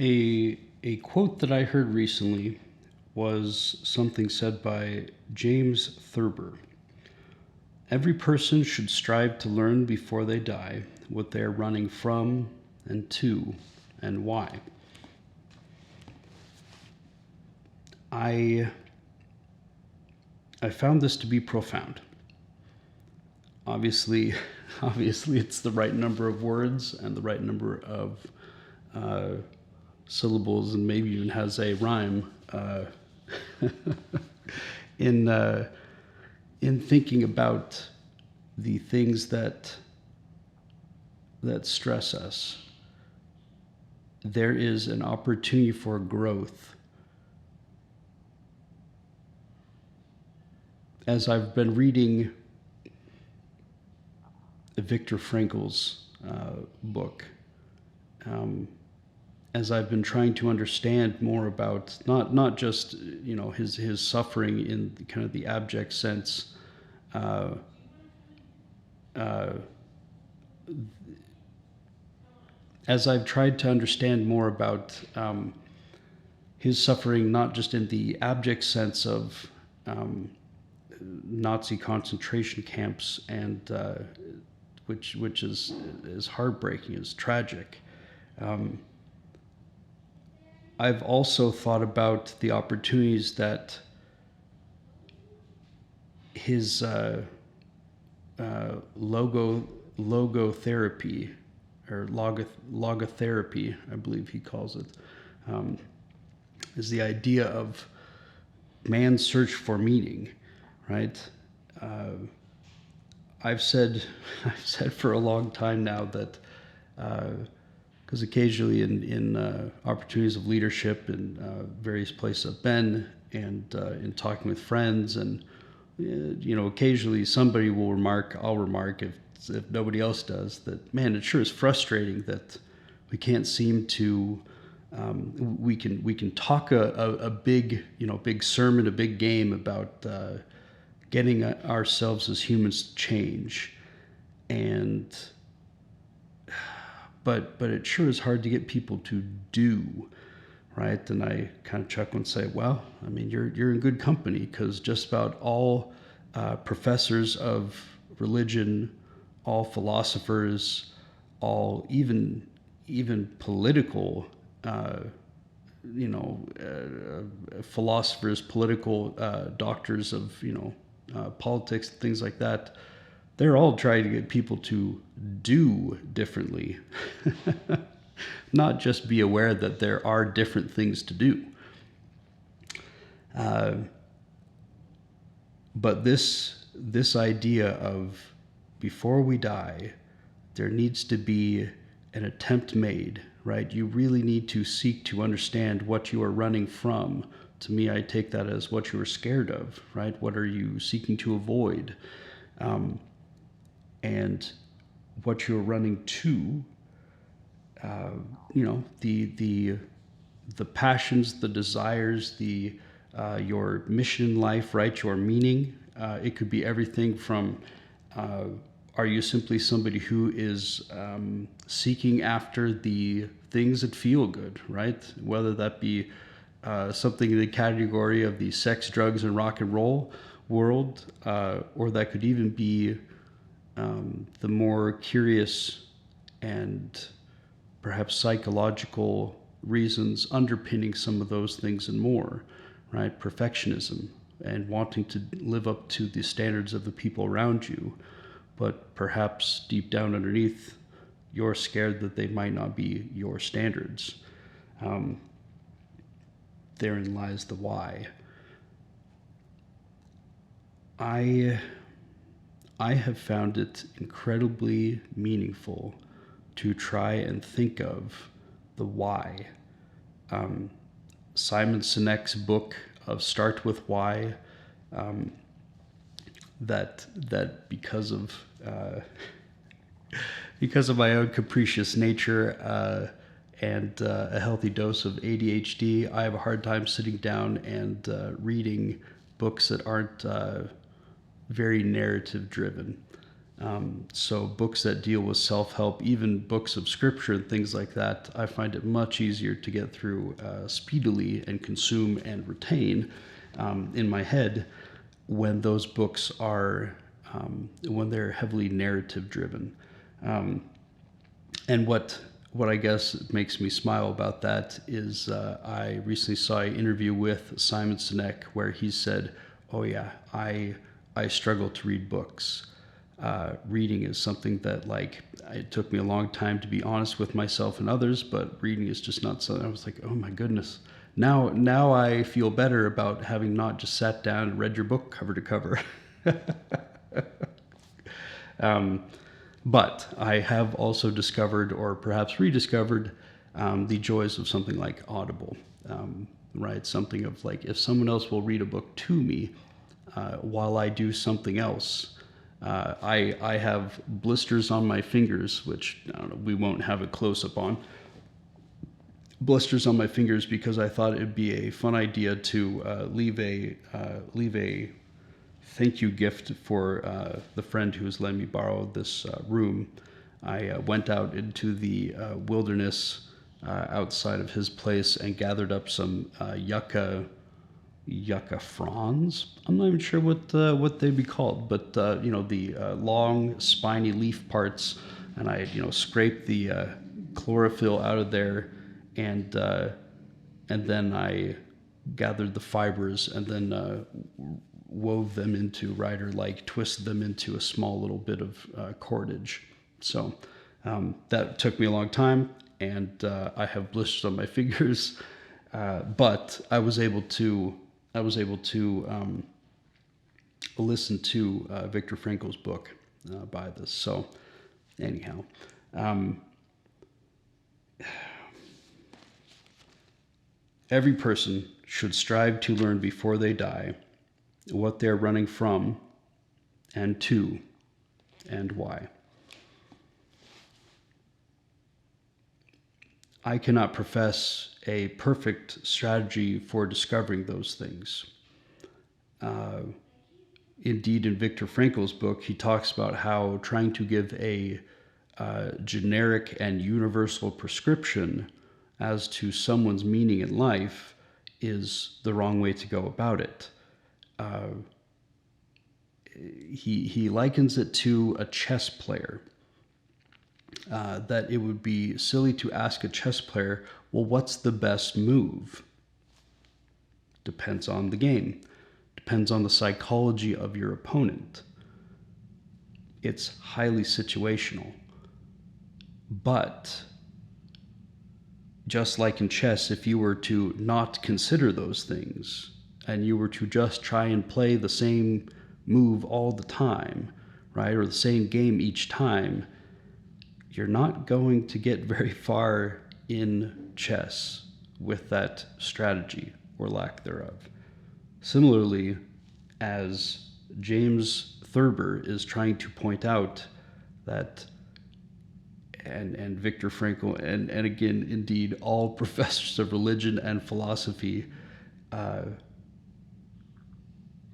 A quote that I heard recently was something said by James Thurber. Every person should strive to learn before they die what they are running from and to and why. I found this to be profound. Obviously, obviously, it's the right number of words and the right number of syllables, and maybe even has a rhyme in thinking about the things that stress us. There is an opportunity for growth. As I've been reading Viktor Frankl's book, as I've been trying to understand more about not just his suffering in kind of the abject sense, as I've tried to understand more about his suffering, not just in the abject sense of Nazi concentration camps, and which is heartbreaking, is tragic. I've also thought about the opportunities that his logotherapy, or logotherapy, I believe he calls it, is the idea of man's search for meaning, right? I've said for a long time now that, because occasionally in opportunities of leadership in various places I've been, and in talking with friends, and occasionally somebody will remark, I'll remark, if nobody else does, that, man, it sure is frustrating that we can't seem to, we can talk a big sermon, a big game about getting ourselves as humans to change, but it sure is hard to get people to do, right? And I kind of chuckle and say, well, I mean, you're in good company, because just about all professors of religion, all philosophers, all even political philosophers, political doctors of politics, things like that, they're all trying to get people to do differently, not just be aware that there are different things to do. But this idea of, before we die, there needs to be an attempt made, right? You really need to seek to understand what you are running from. To me, I take that as what you are scared of, right? What are you seeking to avoid? And what you're running to, the passions, the desires, your mission in life, right? Your meaning. It could be everything from, are you simply somebody who is seeking after the things that feel good, right? Whether that be something in the category of the sex, drugs, and rock and roll world, or that could even be the more curious and perhaps psychological reasons underpinning some of those things and more, right? Perfectionism and wanting to live up to the standards of the people around you, but perhaps deep down underneath, you're scared that they might not be your standards. Therein lies the why. I have found it incredibly meaningful to try and think of the why. Simon Sinek's book of Start With Why, that because of my own capricious nature and a healthy dose of ADHD, I have a hard time sitting down and reading books that aren't very narrative driven. So books that deal with self-help, even books of scripture and things like that, I find it much easier to get through speedily and consume and retain in my head when those books are when they're heavily narrative driven. And what I guess makes me smile about that is I recently saw an interview with Simon Sinek where he said, "Oh yeah, I struggle to read books. Reading is something that it took me a long time to be honest with myself and others, but reading is just not something." I was like, "Oh my goodness." Now I feel better about having not just sat down and read your book cover to cover. But I have also discovered, or perhaps rediscovered, the joys of something like Audible, right? Something of like, if someone else will read a book to me while I do something else. I have blisters on my fingers, which I don't know, we won't have a close up on. Blisters on my fingers because I thought it'd be a fun idea to leave a thank you gift for the friend who has let me borrow this room. I went out into the wilderness outside of his place and gathered up some yucca fronds. I'm not even sure what they'd be called, but the long spiny leaf parts, and I scraped the chlorophyll out of there, and then I gathered the fibers and then wove them into, right, or like twisted them into a small little bit of cordage. So that took me a long time, and I have blisters on my fingers, but I was able to listen to Viktor Frankl's book by this. So anyhow, every person should strive to learn before they die what they're running from and to and why. I cannot profess a perfect strategy for discovering those things. Indeed, in Viktor Frankl's book, he talks about how trying to give a generic and universal prescription as to someone's meaning in life is the wrong way to go about it. He likens it to a chess player. That it would be silly to ask a chess player, well, what's the best move? Depends on the game. Depends on the psychology of your opponent. It's highly situational. But just like in chess, if you were to not consider those things and you were to just try and play the same move all the time, right, or the same game each time, you're not going to get very far in chess with that strategy or lack thereof. Similarly, as James Thurber is trying to point out that, and Viktor Frankl, and again, indeed, all professors of religion and philosophy,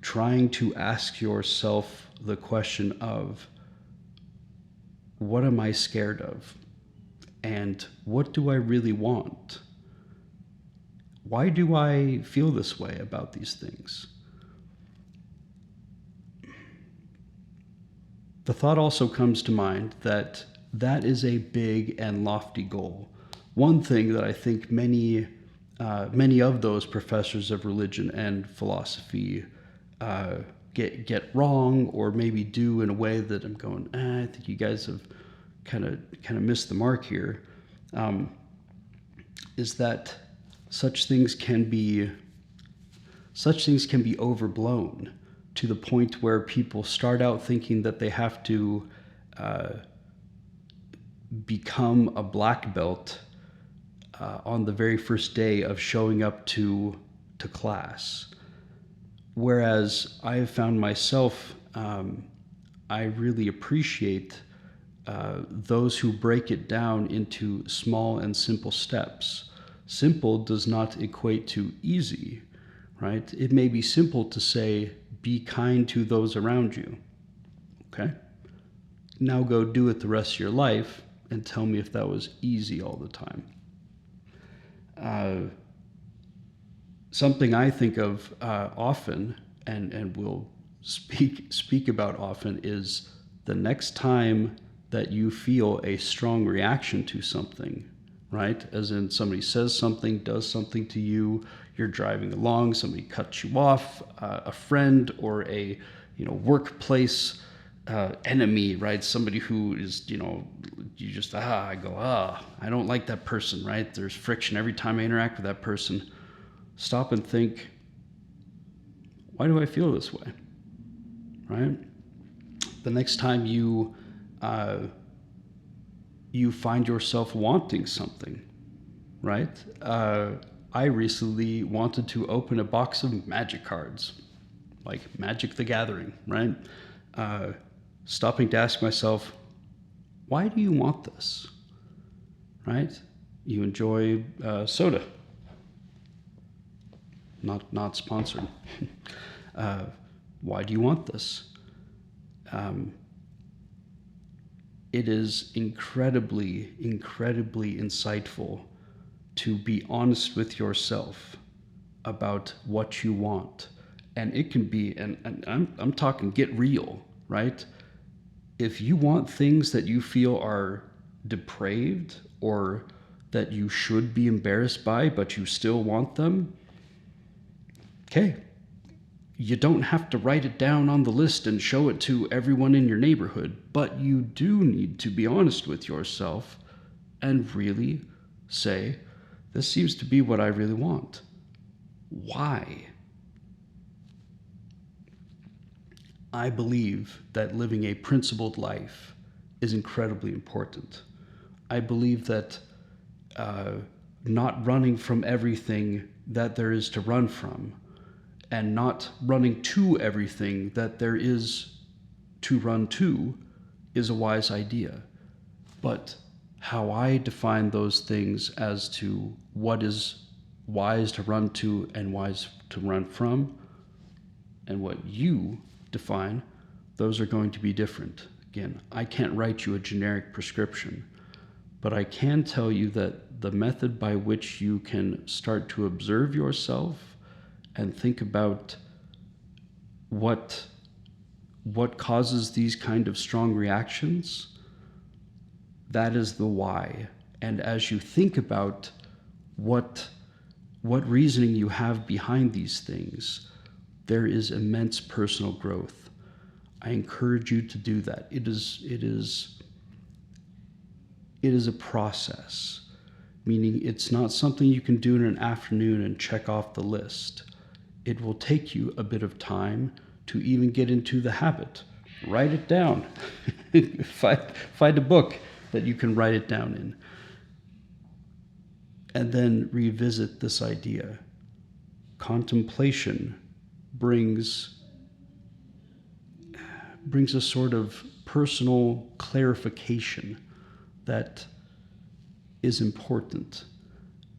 trying to ask yourself the question of, what am I scared of? And what do I really want? Why do I feel this way about these things? The thought also comes to mind that that is a big and lofty goal. One thing that I think many of those professors of religion and philosophy get wrong, or maybe do in a way that I'm going, I think you guys have kind of missed the mark here, is that such things can be overblown to the point where people start out thinking that they have to become a black belt on the very first day of showing up to class. Whereas I have found myself, I really appreciate those who break it down into small and simple steps. Simple does not equate to easy, right? It may be simple to say, be kind to those around you, okay? Now go do it the rest of your life and tell me if that was easy all the time. Something I think of often and will speak about often is the next time that you feel a strong reaction to something, right? As in somebody says something, does something to you, you're driving along, somebody cuts you off, a friend or a workplace enemy, right? Somebody who is, you just, I go, I don't like that person, right? There's friction every time I interact with that person. Stop and think, why do I feel this way, right? The next time you find yourself wanting something, right? I recently wanted to open a box of magic cards, like Magic the Gathering, right? Stopping to ask myself, why do you want this, right? You enjoy soda. Not sponsored. Why do you want this? It is incredibly insightful to be honest with yourself about what you want. And it can be, and I'm talking get real, right? If you want things that you feel are depraved or that you should be embarrassed by, but you still want them, okay. You don't have to write it down on the list and show it to everyone in your neighborhood, but you do need to be honest with yourself and really say, this seems to be what I really want. Why? I believe that living a principled life is incredibly important. I believe that not running from everything that there is to run from, and not running to everything that there is to run to, is a wise idea. But how I define those things as to what is wise to run to and wise to run from, and what you define, those are going to be different. Again, I can't write you a generic prescription, but I can tell you that the method by which you can start to observe yourself and think about what causes these kind of strong reactions, that is the why. And as you think about what reasoning you have behind these things, there is immense personal growth. I encourage you to do that. It is a process, meaning it's not something you can do in an afternoon and check off the list. It will take you a bit of time to even get into the habit. Write it down. Find a book that you can write it down in. And then revisit this idea. Contemplation brings a sort of personal clarification that is important.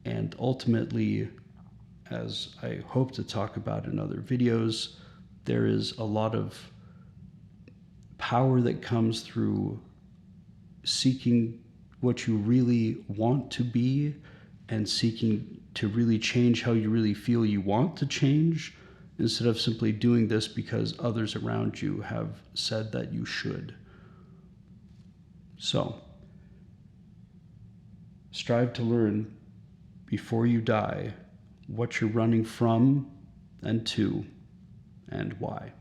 And ultimately, as I hope to talk about in other videos, there is a lot of power that comes through seeking what you really want to be and seeking to really change how you really feel you want to change, instead of simply doing this because others around you have said that you should. So, strive to learn before you die what you're running from and to, and why.